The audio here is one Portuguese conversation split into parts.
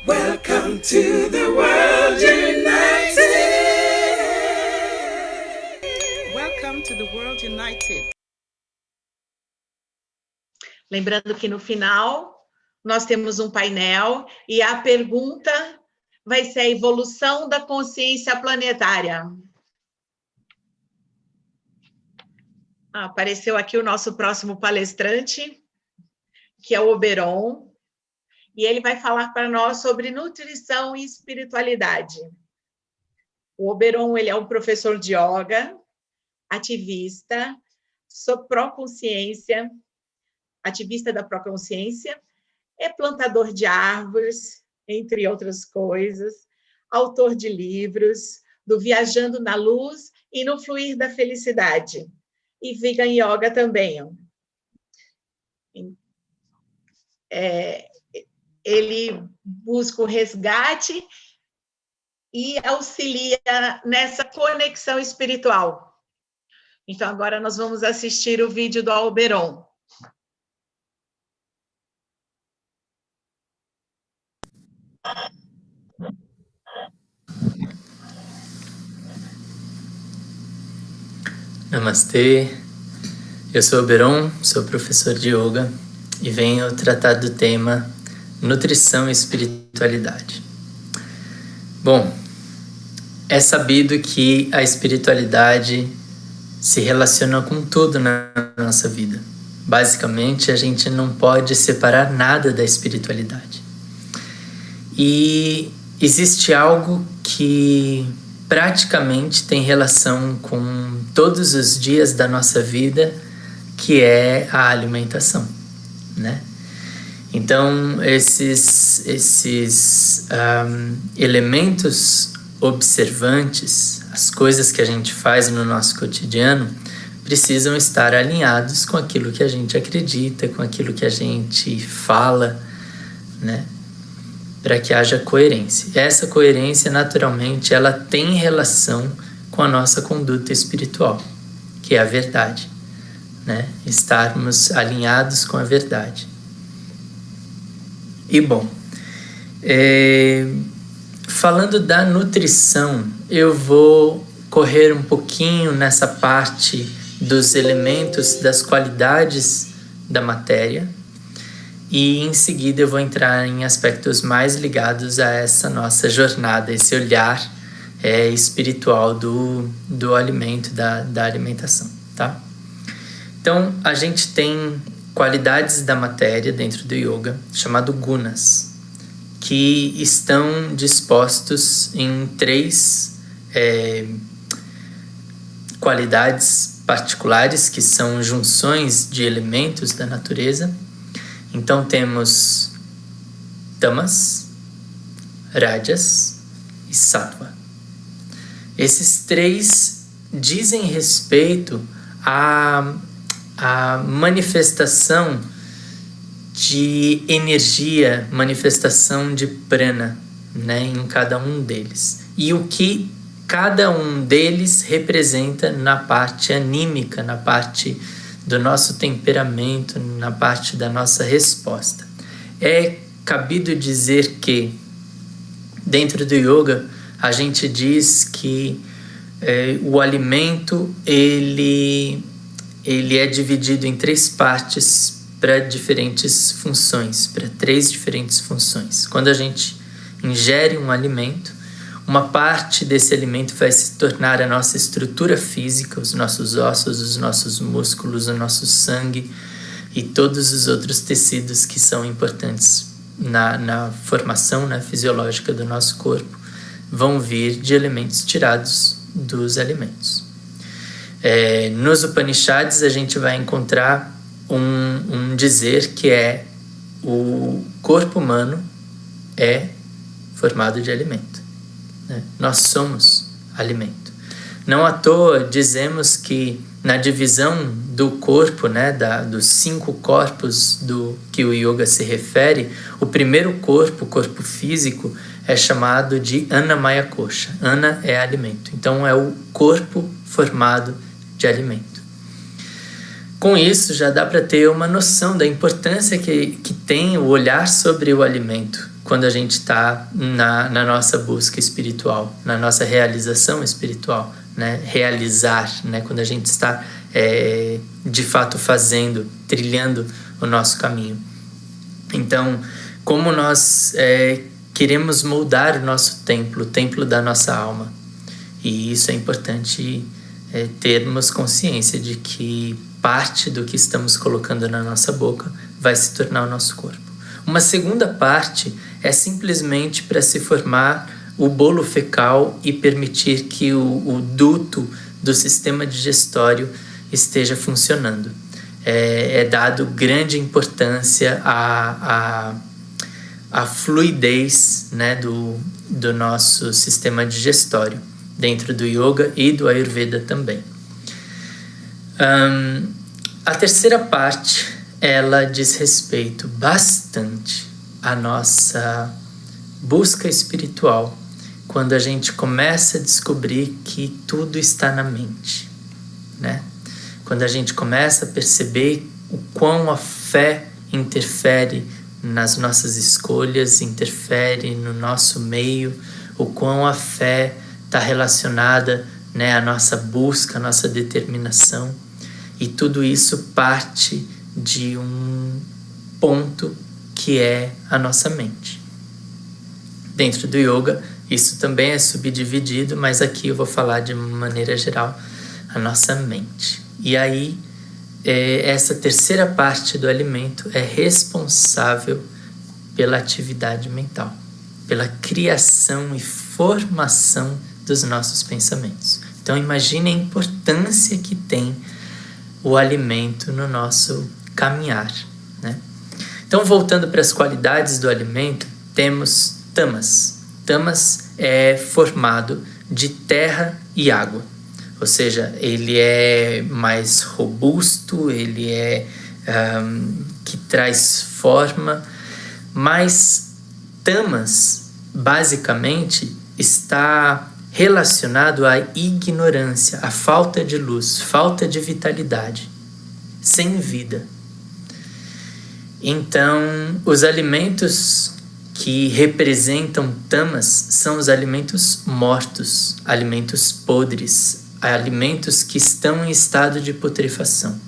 Welcome to the World United. Welcome to the World United. Lembrando que no final nós temos um painel e a pergunta vai ser a evolução da consciência planetária. Apareceu aqui o nosso próximo palestrante, que é o Oberon, e ele vai falar para nós sobre nutrição e espiritualidade. O Oberon, ele é um professor de yoga, ativista, pró-consciência, ativista da pró-consciência, é plantador de árvores, entre outras coisas, autor de livros, do Viajando na Luz e no Fluir da Felicidade, e Vegan Yoga também. Ele busca o resgate e auxilia nessa conexão espiritual. Então, agora nós vamos assistir o vídeo do Oberon. Namastê, eu sou Oberon, sou professor de yoga e venho tratar do tema nutrição e espiritualidade. Bom, é sabido que a espiritualidade se relaciona com tudo na nossa vida. Basicamente, a gente não pode separar nada da espiritualidade. E existe algo que praticamente tem relação com todos os dias da nossa vida, que é a alimentação, né? Então, esses elementos observantes, as coisas que a gente faz no nosso cotidiano, precisam estar alinhados com aquilo que a gente acredita, com aquilo que a gente fala, né? Para que haja coerência. Essa coerência, naturalmente, ela tem relação com a nossa conduta espiritual, que é a verdade, né? Estarmos alinhados com a verdade. E bom, falando da nutrição, eu vou correr um pouquinho nessa parte dos elementos, das qualidades da matéria, e em seguida eu vou entrar em aspectos mais ligados a essa nossa jornada, esse olhar espiritual do alimento, da alimentação, tá? Então, a gente tem qualidades da matéria dentro do yoga, chamado gunas, que estão dispostos em 3 qualidades particulares, que são junções de elementos da natureza. Então temos tamas, rajas e sattva. Esses 3 dizem respeito à manifestação de energia, manifestação de prana, né, em cada um deles. E o que cada um deles representa na parte anímica, na parte do nosso temperamento, na parte da nossa resposta. É cabido dizer que, dentro do yoga, a gente diz que o alimento ele é dividido em 3 partes para diferentes funções, para 3 diferentes funções. Quando a gente ingere um alimento, uma parte desse alimento vai se tornar a nossa estrutura física, os nossos ossos, os nossos músculos, o nosso sangue e todos os outros tecidos que são importantes na formação, né, fisiológica do nosso corpo, vão vir de elementos tirados dos alimentos. Nos Upanishads a gente vai encontrar um dizer que é: o corpo humano é formado de alimento, né? Nós somos alimento. Não à toa dizemos que na divisão do corpo, né, dos 5 corpos que o yoga se refere, o primeiro corpo, o corpo físico, é chamado de Annamaya Kosha. Anna é alimento. Então é o corpo formado de alimento. Com isso, já dá para ter uma noção da importância que tem o olhar sobre o alimento quando a gente está na nossa busca espiritual, na nossa realização espiritual, né? Realizar, né? Quando a gente está de fato trilhando o nosso caminho. Então, como nós queremos moldar o nosso templo, o templo da nossa alma, e isso é importante termos consciência de que parte do que estamos colocando na nossa boca vai se tornar o nosso corpo. Uma segunda parte é simplesmente para se formar o bolo fecal e permitir que o duto do sistema digestório esteja funcionando. É dado grande importância à fluidez, né, do nosso sistema digestório, dentro do yoga e do Ayurveda também. A terceira parte, ela diz respeito bastante à nossa busca espiritual, quando a gente começa a descobrir que tudo está na mente, né? Quando a gente começa a perceber o quão a fé interfere nas nossas escolhas, interfere no nosso meio, o quão a fé está relacionada, né, à nossa busca, à nossa determinação, e tudo isso parte de um ponto que é a nossa mente. Dentro do yoga, isso também é subdividido, mas aqui eu vou falar de maneira geral a nossa mente. E aí, essa terceira parte do alimento é responsável pela atividade mental, pela criação e formação dos nossos pensamentos. Então, imagine a importância que tem o alimento no nosso caminhar, né? Então, voltando para as qualidades do alimento, temos tamas. Tamas é formado de terra e água, ou seja, ele é mais robusto, ele que traz forma, mas tamas, basicamente, está relacionado à ignorância, à falta de luz, falta de vitalidade, sem vida. Então, os alimentos que representam tamas são os alimentos mortos, alimentos podres, alimentos que estão em estado de putrefação.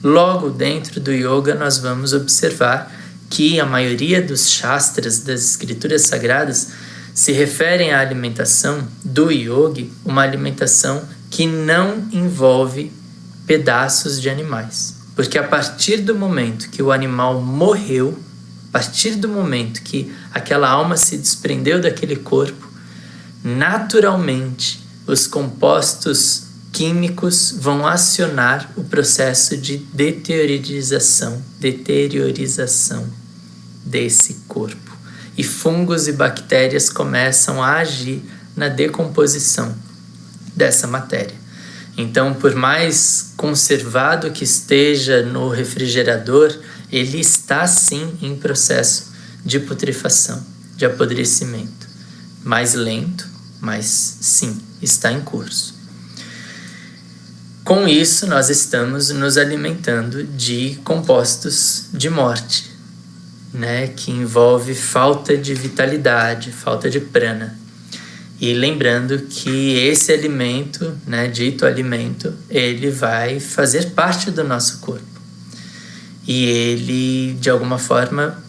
Logo, dentro do yoga, nós vamos observar que a maioria dos shastras, das escrituras sagradas, se referem à alimentação do yogi, uma alimentação que não envolve pedaços de animais. Porque a partir do momento que o animal morreu, a partir do momento que aquela alma se desprendeu daquele corpo, naturalmente os compostos químicos vão acionar o processo de deteriorização desse corpo. E fungos e bactérias começam a agir na decomposição dessa matéria. Então, por mais conservado que esteja no refrigerador, ele está sim em processo de putrefação, de apodrecimento. Mais lento, mas sim, está em curso. Com isso, nós estamos nos alimentando de compostos de morte, né, que envolve falta de vitalidade, falta de prana. E lembrando que esse alimento, né, dito alimento, ele vai fazer parte do nosso corpo. E ele, de alguma forma,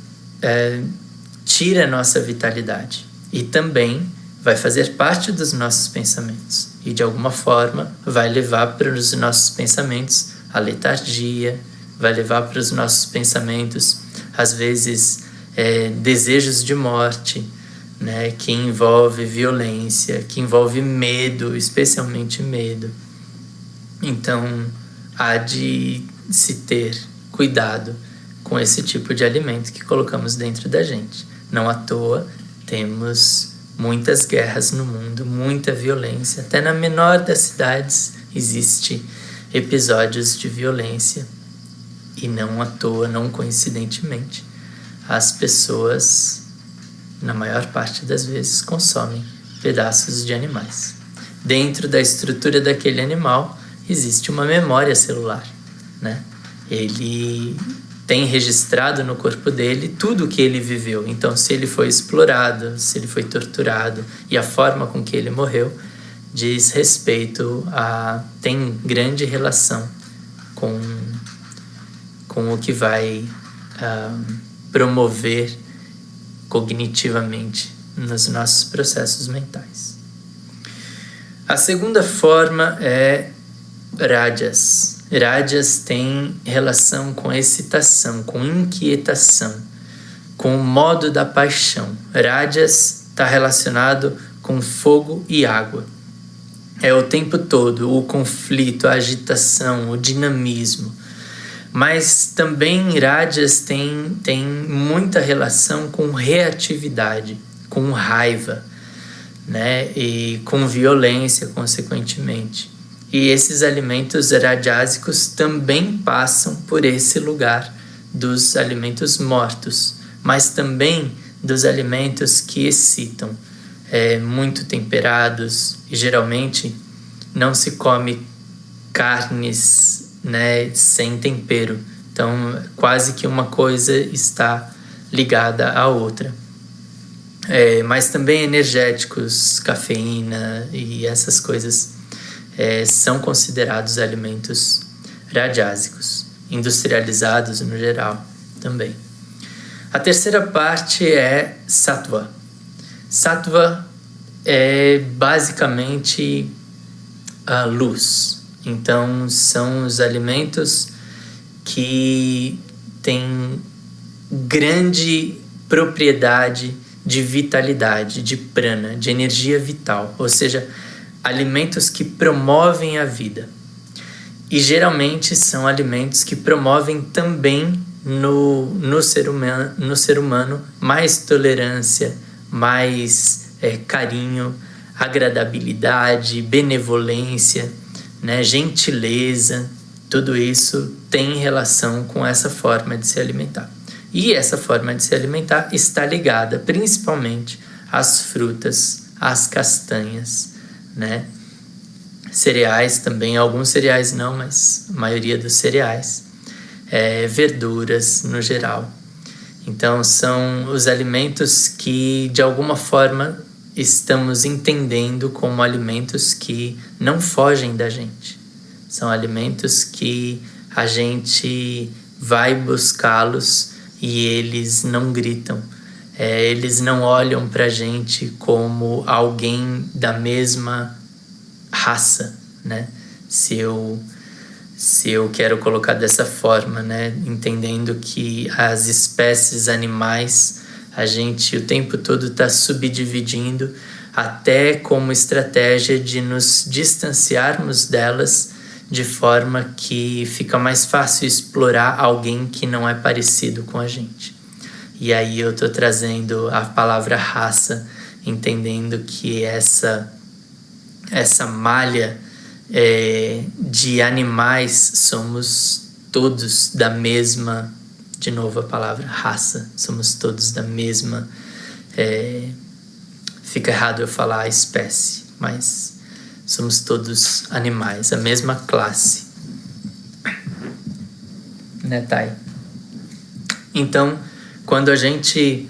tira a nossa vitalidade. E também vai fazer parte dos nossos pensamentos. E, de alguma forma, vai levar para os nossos pensamentos a letargia, vai levar para os nossos pensamentos, às vezes, desejos de morte, né, que envolve violência, que envolve medo, especialmente medo. Então, há de se ter cuidado com esse tipo de alimento que colocamos dentro da gente. Não à toa, temos muitas guerras no mundo, muita violência. Até na menor das cidades existe episódios de violência. E não à toa, não coincidentemente, as pessoas, na maior parte das vezes, consomem pedaços de animais. Dentro da estrutura daquele animal existe uma memória celular, né? Ele tem registrado no corpo dele tudo o que ele viveu. Então, se ele foi explorado, se ele foi torturado e a forma com que ele morreu, diz respeito tem grande relação com o que vai promover cognitivamente nos nossos processos mentais. A segunda forma é Rajas. Rajas tem relação com excitação, com inquietação, com o modo da paixão. Rajas está relacionado com fogo e água. É o tempo todo o conflito, a agitação, o dinamismo. Mas também Rajas tem muita relação com reatividade, com raiva, né? E com violência, consequentemente. E esses alimentos rajásicos também passam por esse lugar dos alimentos mortos, mas também dos alimentos que excitam, muito temperados, e geralmente não se come carnes, né, sem tempero. Então, quase que uma coisa está ligada à outra. Mas também energéticos, cafeína e essas coisas são considerados alimentos rajásicos, industrializados no geral também. A terceira parte é sattva. Sattva é basicamente a luz. Então, são os alimentos que têm grande propriedade de vitalidade, de prana, de energia vital, ou seja, alimentos que promovem a vida. E geralmente são alimentos que promovem também no ser humano mais tolerância, mais carinho, agradabilidade, benevolência, né, gentileza. Tudo isso tem relação com essa forma de se alimentar. E essa forma de se alimentar está ligada principalmente às frutas, às castanhas, né? Cereais também, alguns cereais não, mas a maioria dos cereais. Verduras no geral. Então são os alimentos que de alguma forma estamos entendendo como alimentos que não fogem da gente. São alimentos que a gente vai buscá-los e eles não gritam. Eles não olham pra gente como alguém da mesma raça, né? Se eu quero colocar dessa forma, né? Entendendo que as espécies animais, a gente o tempo todo está subdividindo, até como estratégia de nos distanciarmos delas, de forma que fica mais fácil explorar alguém que não é parecido com a gente. E aí eu estou trazendo a palavra raça, entendendo que essa malha de animais somos todos da mesma, de novo a palavra raça, somos todos da mesma, fica errado eu falar espécie, mas somos todos animais, a mesma classe, né, Thay? Então, quando a gente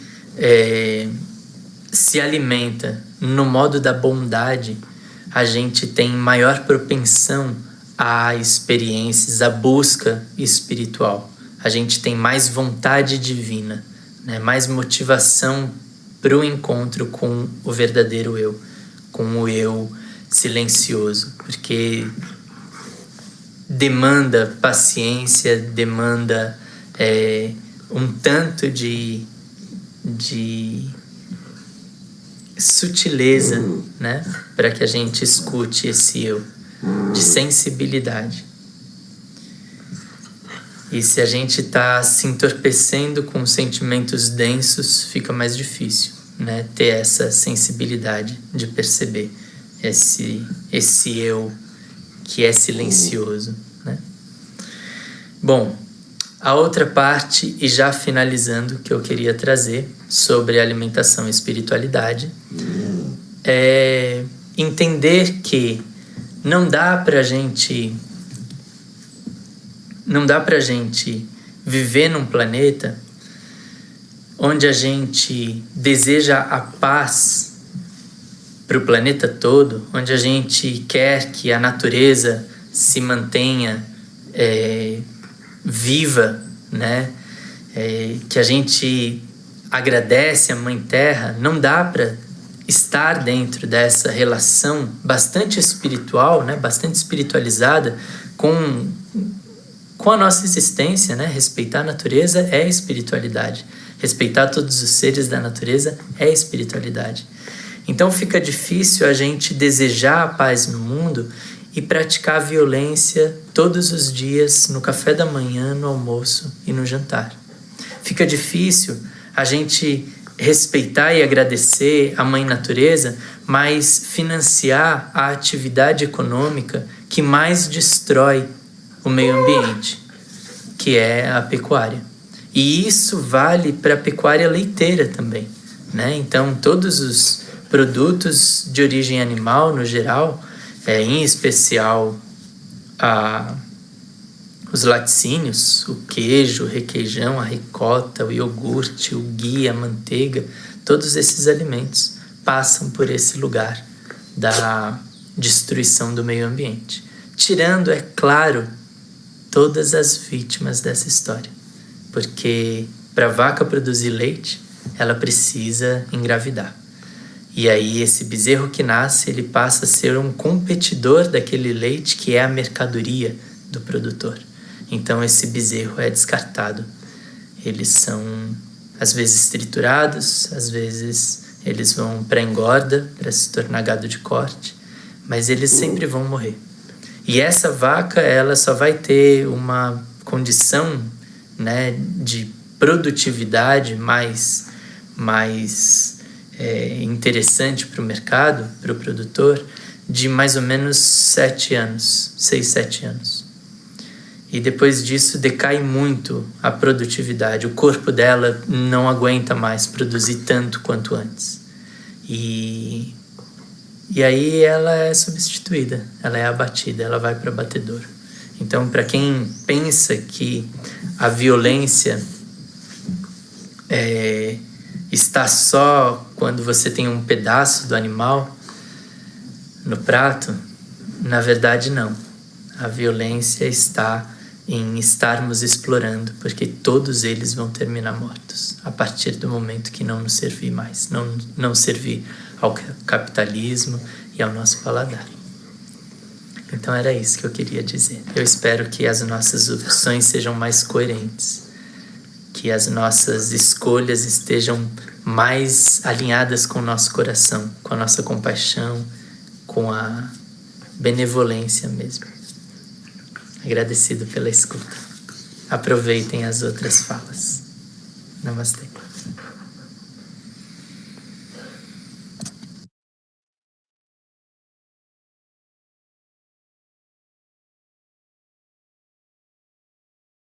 se alimenta no modo da bondade, a gente tem maior propensão a experiências, a busca espiritual. A gente tem mais vontade divina, né? Mais motivação para o encontro com o verdadeiro eu, com o eu silencioso, porque demanda paciência, demanda um tanto de sutileza, né, para que a gente escute esse eu, de sensibilidade. E se a gente está se entorpecendo com sentimentos densos, fica mais difícil, né, ter essa sensibilidade de perceber esse eu que é silencioso, né? Bom, a outra parte, e já finalizando, que eu queria trazer sobre alimentação e espiritualidade, é entender que não dá pra gente viver num planeta onde a gente deseja a paz para o planeta todo, onde a gente quer que a natureza se mantenha viva, né? Que a gente agradece a Mãe Terra, não dá para estar dentro dessa relação bastante espiritual, né? Bastante espiritualizada com a nossa existência, né? Respeitar a natureza é espiritualidade. Respeitar todos os seres da natureza é espiritualidade. Então fica difícil a gente desejar a paz no mundo e praticar a violência todos os dias, no café da manhã, no almoço e no jantar. Fica difícil a gente respeitar e agradecer a Mãe Natureza, mas financiar a atividade econômica que mais destrói o meio ambiente, que é a pecuária. E isso vale para a pecuária leiteira também, né? Então, todos os produtos de origem animal, no geral, em especial os laticínios, o queijo, o requeijão, a ricota, o iogurte, o ghee, a manteiga, todos esses alimentos passam por esse lugar da destruição do meio ambiente. Tirando, é claro, todas as vítimas dessa história. Porque para a vaca produzir leite, ela precisa engravidar. E aí esse bezerro que nasce, ele passa a ser um competidor daquele leite que é a mercadoria do produtor. Então esse bezerro é descartado. Eles são às vezes triturados, às vezes eles vão para engorda, para se tornar gado de corte, mas eles sempre vão morrer. E essa vaca, ela só vai ter uma condição, né, de produtividade mais interessante para o mercado, para o produtor, de mais ou menos 7 anos, 6, 7 anos. E depois disso decai muito a produtividade, o corpo dela não aguenta mais produzir tanto quanto antes. E aí ela é substituída, ela é abatida, ela vai para abatedouro. Então, para quem pensa que a violência está só quando você tem um pedaço do animal no prato, na verdade não. A violência está em estarmos explorando, porque todos eles vão terminar mortos a partir do momento que não nos servir mais, não servir ao capitalismo e ao nosso paladar. Então era isso que eu queria dizer. Eu espero que as nossas opções sejam mais coerentes, que as nossas escolhas estejam mais alinhadas com o nosso coração, com a nossa compaixão, com a benevolência mesmo. Agradecido pela escuta. Aproveitem as outras falas. Namastê.